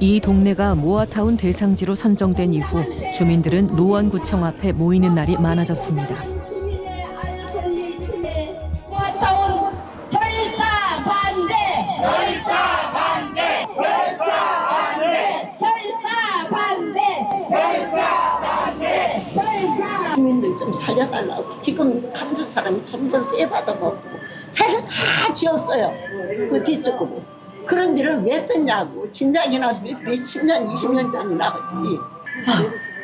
S4: 이 동네가 모아타운 대상지로 선정된 이후 주민들은 노원구청 앞에 모이는 날이 많아졌습니다.
S23: 주민들 좀 살려달라고. 지금 한두 사람이 전부 세 받아먹고 새를 다 지었어요. 그 뒤쪽으로. 그런 데를 왜 떴냐고. 진작이나 몇십 년, 20년 전이나 하지.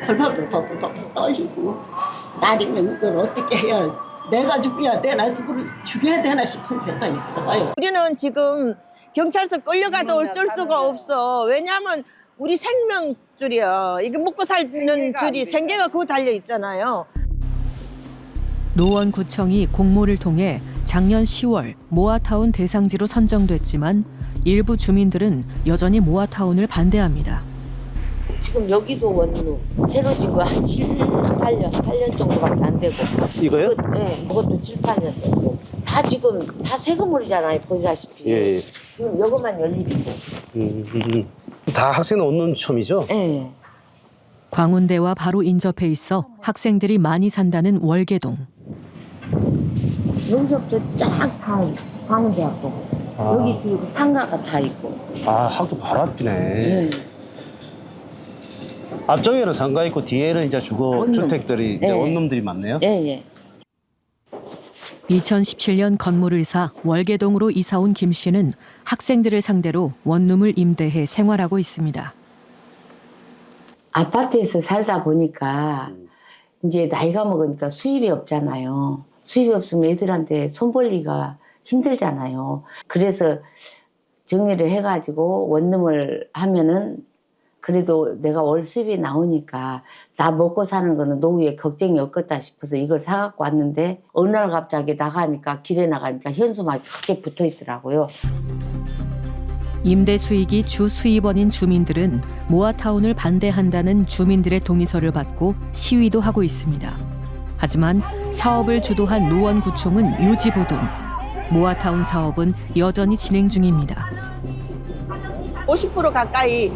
S23: 벌벌벌벌 떨리고 날이면 이걸 어떻게 해야 내가 죽어야 되나 죽여야 되나 싶은 생각이 들어가요.
S24: 우리는 지금 경찰서 끌려가도 어쩔 수가 없어. 왜냐하면 우리 생명줄이야. 이게 먹고 사는 줄이 생계가 그거 달려 있잖아요.
S4: 노원구청이 공모를 통해 작년 10월 모아타운 대상지로 선정됐지만 일부 주민들은 여전히 모아타운을 반대합니다.
S25: 지금 여기도 원룸 새로 지고 한 8년 정도밖에 안 되고.
S5: 이거요?
S25: 네, 그것도 7, 8년 되고. 다 지금 다 새 건물이잖아요, 보시다시피.
S5: 예.
S25: 지금 여기만 열리고.
S5: 다 학생 원룸촌이죠?
S25: 네.
S4: 광운대와 바로 인접해 있어 학생들이 많이 산다는 월계동.
S25: 여기서부터 쫙 광운대학교. 여기 뒤에 상가가 다 있고.
S5: 학교 바로 앞이네. 앞쪽에는 상가 있고 뒤에는 이제 주거
S25: 원룸.
S5: 주택들이 이제 원룸들이 많네요.
S25: 예.
S4: 2017년 건물을 사 월계동으로 이사 온 김 씨는 학생들을 상대로 원룸을 임대해 생활하고 있습니다.
S25: 아파트에서 살다 보니까 이제 나이가 먹으니까 수입이 없잖아요. 수입이 없으면 애들한테 손 벌리기가 힘들잖아요. 그래서 정리를 해가지고 원룸을 하면은 그래도 내가 월 수입이 나오니까 나 먹고 사는 거는 노후에 걱정이 없겠다 싶어서 이걸 사갖고 왔는데 어느 날 갑자기 길에 나가니까 현수막이 크게 붙어 있더라고요.
S4: 임대 수익이 주 수입원인 주민들은 모아타운을 반대한다는 주민들의 동의서를 받고 시위도 하고 있습니다. 하지만 사업을 주도한 노원구청은 요지부동. 모아타운 사업은 여전히 진행 중입니다.
S24: 50% 가까이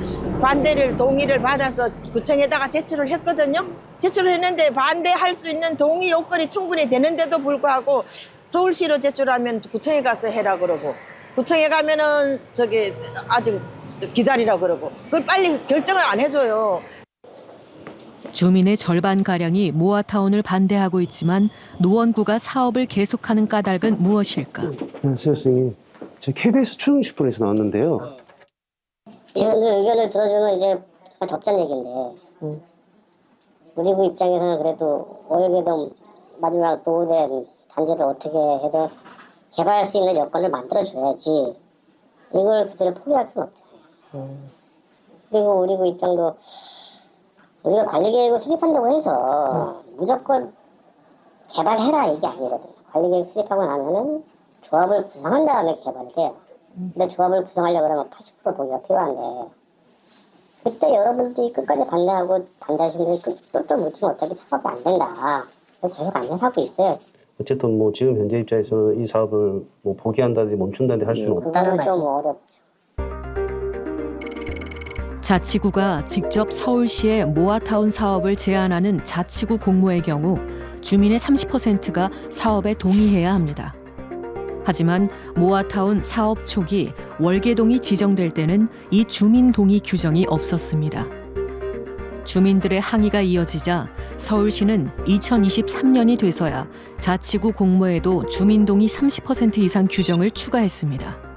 S24: 동의를 받아서 구청에다가 제출을 했거든요. 제출을 했는데 반대할 수 있는 동의 요건이 충분히 되는데도 불구하고 서울시로 제출하면 구청에 가서 해라 그러고, 구청에 가면은 아직 기다리라 그러고, 그걸 빨리 결정을 안 해줘요.
S4: 주민의 절반가량이 모아타운을 반대하고 있지만 노원구가 사업을 계속하는 까닭은 무엇일까?
S5: 안녕하세요, 선생님. 저 KBS 추정슈퍼에서 나왔는데요.
S3: 지금들 의견을 들어주는 이제 접전 얘기인데, 우리 구 입장에서는 그래도 월계동 마지막 노후된 단지를 어떻게 해도 개발할 수 있는 여건을 만들어줘야지 이걸 그대로 포기할 수는 없잖아요. 그리고 우리 구 입장도 우리가 관리계획을 수립한다고 해서 무조건 개발해라 이게 아니거든요. 관리계획 수립하고 나면은 조합을 구성한 다음에 개발을 해요. 근데 조합을 구성하려고 그러면 80% 동의가 필요한데, 그때 여러분들이 끝까지 반대하고 반대하시는 분들이 똘똘 묻히면 어차피 사업이 안 된다. 계속 안전하고 있어요.
S5: 어쨌든 뭐 지금 현재 입장에서는 이 사업을 뭐 포기한다든지 멈춘다든지 할 수는 없다.
S3: 그거는 좀 어렵죠.
S4: 자치구가 직접 서울시에 모아타운 사업을 제안하는 자치구 공모의 경우 주민의 30%가 사업에 동의해야 합니다. 하지만 모아타운 사업 초기 월계동이 지정될 때는 이 주민 동의 규정이 없었습니다. 주민들의 항의가 이어지자 서울시는 2023년이 돼서야 자치구 공모에도 주민 동의 30% 이상 규정을 추가했습니다.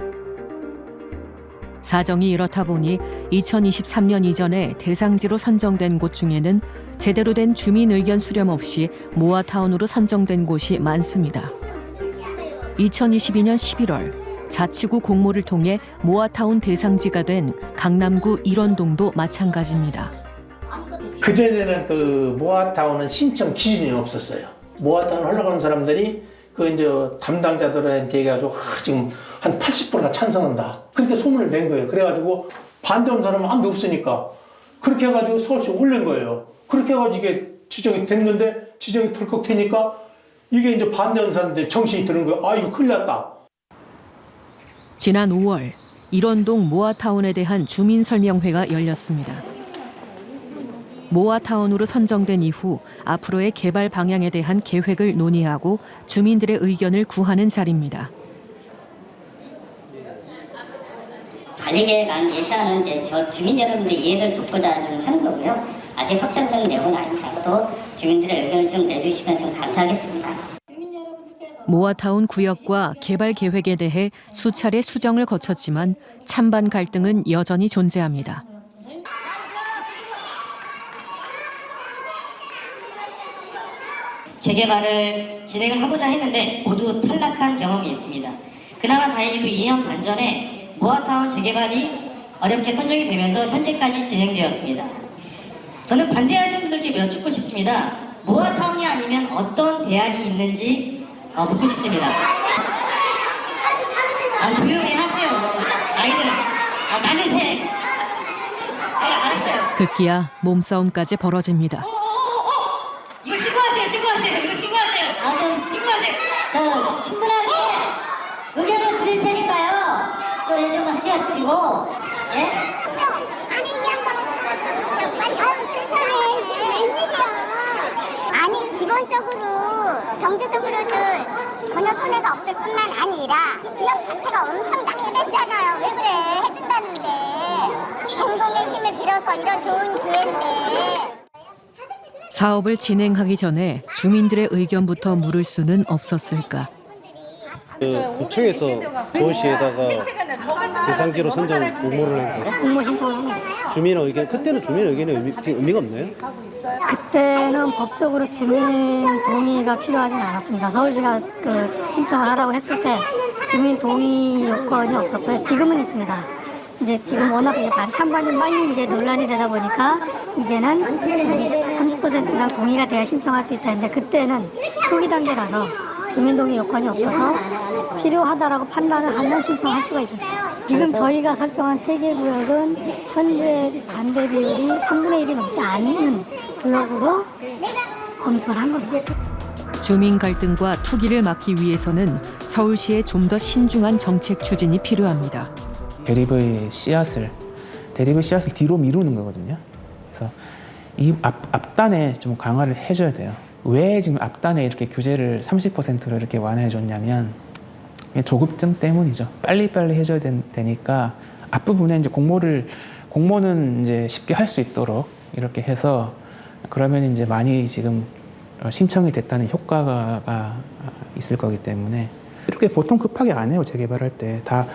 S4: 사정이 이렇다 보니 2023년 이전에 대상지로 선정된 곳 중에는 제대로 된 주민 의견 수렴 없이 모아타운으로 선정된 곳이 많습니다. 2022년 11월 자치구 공모를 통해 모아타운 대상지가 된 강남구 일원동도 마찬가지입니다.
S2: 그전에는 그 모아타운은 신청 기준이 없었어요. 모아타운 하려고 하는 사람들이 그 이제 담당자들한테 얘기해가지고 지금 한 80%가 찬성한다. 그렇게 소문을 낸 거예요. 그래가지고 반대하는 사람은 아무도 없으니까 그렇게 해가지고 서울시 올린 거예요. 그렇게 해가지고 이게 지정이 된 건데 지정이 덜컥 되니까 이게 이제 반대하는 사람들이 정신이 드는 거예요. 아, 이거 큰일 났다.
S4: 지난 5월 일원동 모아타운에 대한 주민 설명회가 열렸습니다. 모아타운으로 선정된 이후 앞으로의 개발 방향에 대한 계획을 논의하고 주민들의 의견을 구하는 자리입니다.
S3: 관리계획안 예시하는 이제 주민 여러분들 이해를 돕고자 좀 하는 거고요. 아직 확정된 내용은 아닙니다. 또 주민들의 의견을 좀 내주시면 좀 감사하겠습니다.
S4: 모아타운 구역과 개발 계획에 대해 수차례 수정을 거쳤지만 찬반 갈등은 여전히 존재합니다.
S6: 재개발을 진행을 하고자 했는데 모두 탈락한 경험이 있습니다. 그나마 다행히도 2년 반 전에 모아타운 재개발이 어렵게 선정이 되면서 현재까지 진행되었습니다. 저는 반대하시는 분들께 여쭙고 싶습니다. 모아타운이 아니면 어떤 대안이 있는지 묻고 싶습니다. 조용히 하세요. 아이들 많으세요. 알았어요.
S4: 급기야 몸싸움까지 벌어집니다.
S6: 이거 신고하세요. 이거 신고하세요.
S3: 신고하세요. 충분하게 의견을 드릴 테니까요. 좀 하시고, 예?
S16: 아니 기본적으로 경제적으로도 전혀 손해가 없을 뿐만 아니라 지역 자체가 엄청 낙후됐잖아요. 왜 그래 해준다는데 공동의 힘을 빌어서 이런 좋은 기회인데.
S4: 사업을 진행하기 전에 주민들의 의견부터 물을 수는 없었을까.
S5: 구청에서 서울시에다가 대상지로 선정 공모를 한 거예요?
S8: 공모 신청을
S5: 주민 의견, 그때는 주민 의견이 의미가 없나요?
S8: 그때는 법적으로 주민 동의가 필요하진 않았습니다. 서울시가 그 신청을 하라고 했을 때 주민 동의 요건이 없었고요. 지금은 있습니다. 이제 지금 워낙 찬반이 많이 이제 논란이 되다 보니까 이제는 30% 이상 동의가 돼야 신청할 수 있다는데 그때는 초기 단계라서 주민 동의 요건이 없어서 필요하다라고 판단을 하면 신청할 수가 있었죠. 지금 저희가 설정한 3개 구역은 현재 반대 비율이 3분의 1이 넘지 않는 구역으로 검토를 한 거죠.
S4: 주민 갈등과 투기를 막기 위해서는 서울시에 좀 더 신중한 정책 추진이 필요합니다.
S10: 대립의 씨앗을 뒤로 미루는 거거든요. 그래서 이 앞단에 좀 강화를 해줘야 돼요. 왜 지금 앞단에 이렇게 규제를 30%로 이렇게 완화해줬냐면 조급증 때문이죠. 빨리빨리 해줘야 되니까 앞부분에 이제 공모는 이제 쉽게 할 수 있도록 이렇게 해서 그러면 이제 많이 지금 신청이 됐다는 효과가 있을 거기 때문에 이렇게 보통 급하게 안 해요. 재개발할 때 다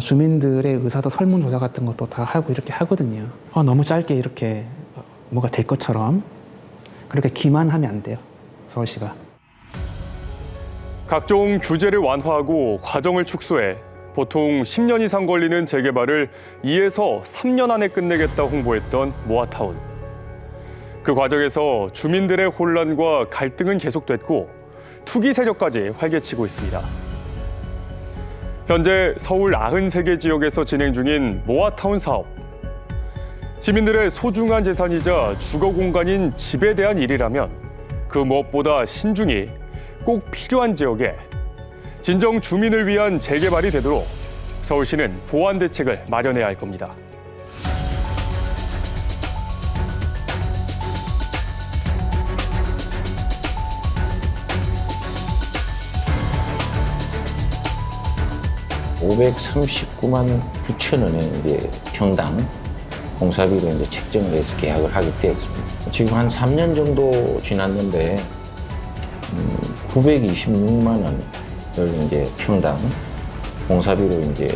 S10: 주민들의 의사도 설문조사 같은 것도 다 하고 이렇게 하거든요. 너무 짧게 이렇게 뭐가 될 것처럼 그렇게 기만하면 안 돼요. 서울시가.
S9: 각종 규제를 완화하고 과정을 축소해 보통 10년 이상 걸리는 재개발을 2에서 3년 안에 끝내겠다 홍보했던 모아타운. 그 과정에서 주민들의 혼란과 갈등은 계속됐고 투기 세력까지 활개치고 있습니다. 현재 서울 93개 지역에서 진행 중인 모아타운 사업. 시민들의 소중한 재산이자 주거 공간인 집에 대한 일이라면 그 무엇보다 신중히 꼭 필요한 지역에 진정 주민을 위한 재개발이 되도록 서울시는 보완 대책을 마련해야 할 겁니다.
S11: (539만 9천 원의 이제 평당 공사비로 이제 책정을 해서 계약을 하게 되었습니다. 지금 한 3년 정도 지났는데 926만 원을 이제 평당 공사비로 이제